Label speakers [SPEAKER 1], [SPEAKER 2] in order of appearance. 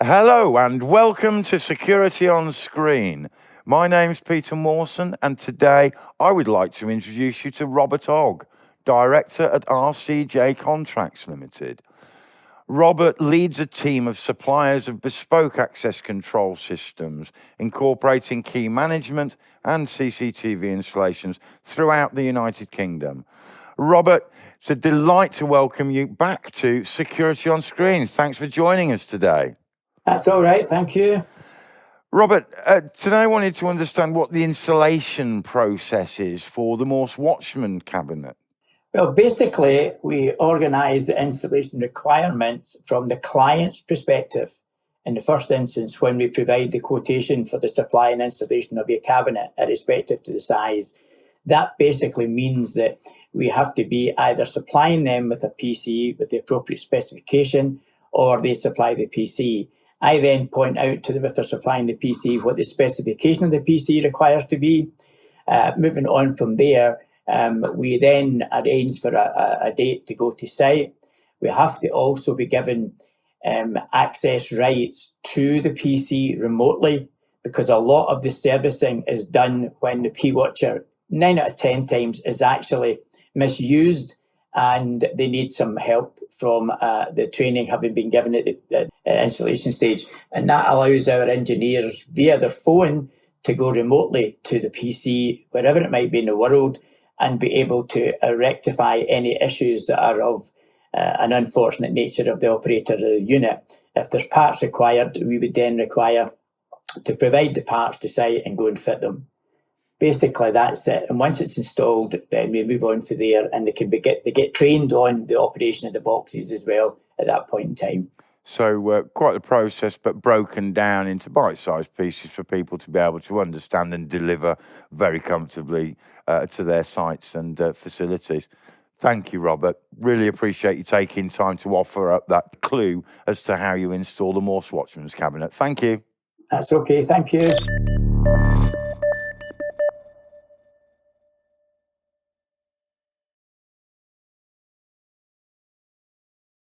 [SPEAKER 1] Hello and welcome to Security on Screen. My name's Peter Mawson, and today I would like to introduce you to Robert Ogg, Director at RCJ Contracts Ltd. Robert leads a team of suppliers of bespoke access control systems, incorporating key management and CCTV installations throughout the United Kingdom. Robert, it's a delight to welcome you back to Security on Screen. Thanks for joining us today.
[SPEAKER 2] That's all right, thank you.
[SPEAKER 1] Robert, today I wanted to understand what the installation process is for the Morse Watchman cabinet.
[SPEAKER 2] Well, basically, we organise the installation requirements from the client's perspective. In the first instance, when we provide the quotation for the supply and installation of your cabinet, irrespective to the size, that basically means that we have to be either supplying them with a PC with the appropriate specification, or they supply the PC. I then point out to them, if they're supplying the PC, what the specification of the PC requires to be. Moving on from there, we then arrange for a date to go to site. We have to also be given access rights to the PC remotely, because a lot of the servicing is done when the P-Watcher 9 out of 10 times is actually misused, and they need some help from the training having been given at the installation stage. And that allows our engineers via their phone to go remotely to the PC, wherever it might be in the world, and be able to rectify any issues that are of an unfortunate nature of the operator of the unit. If there's parts required, we would then require to provide the parts to site and go and fit them. Basically, that's it. And once it's installed, then we move on from there, and they get trained on the operation of the boxes as well at that point in time.
[SPEAKER 1] So quite the process, but broken down into bite-sized pieces for people to be able to understand and deliver very comfortably to their sites and facilities. Thank you, Robert. Really appreciate you taking time to offer up that clue as to how you install the Morse Watchman's cabinet. Thank you.
[SPEAKER 2] That's okay, thank you.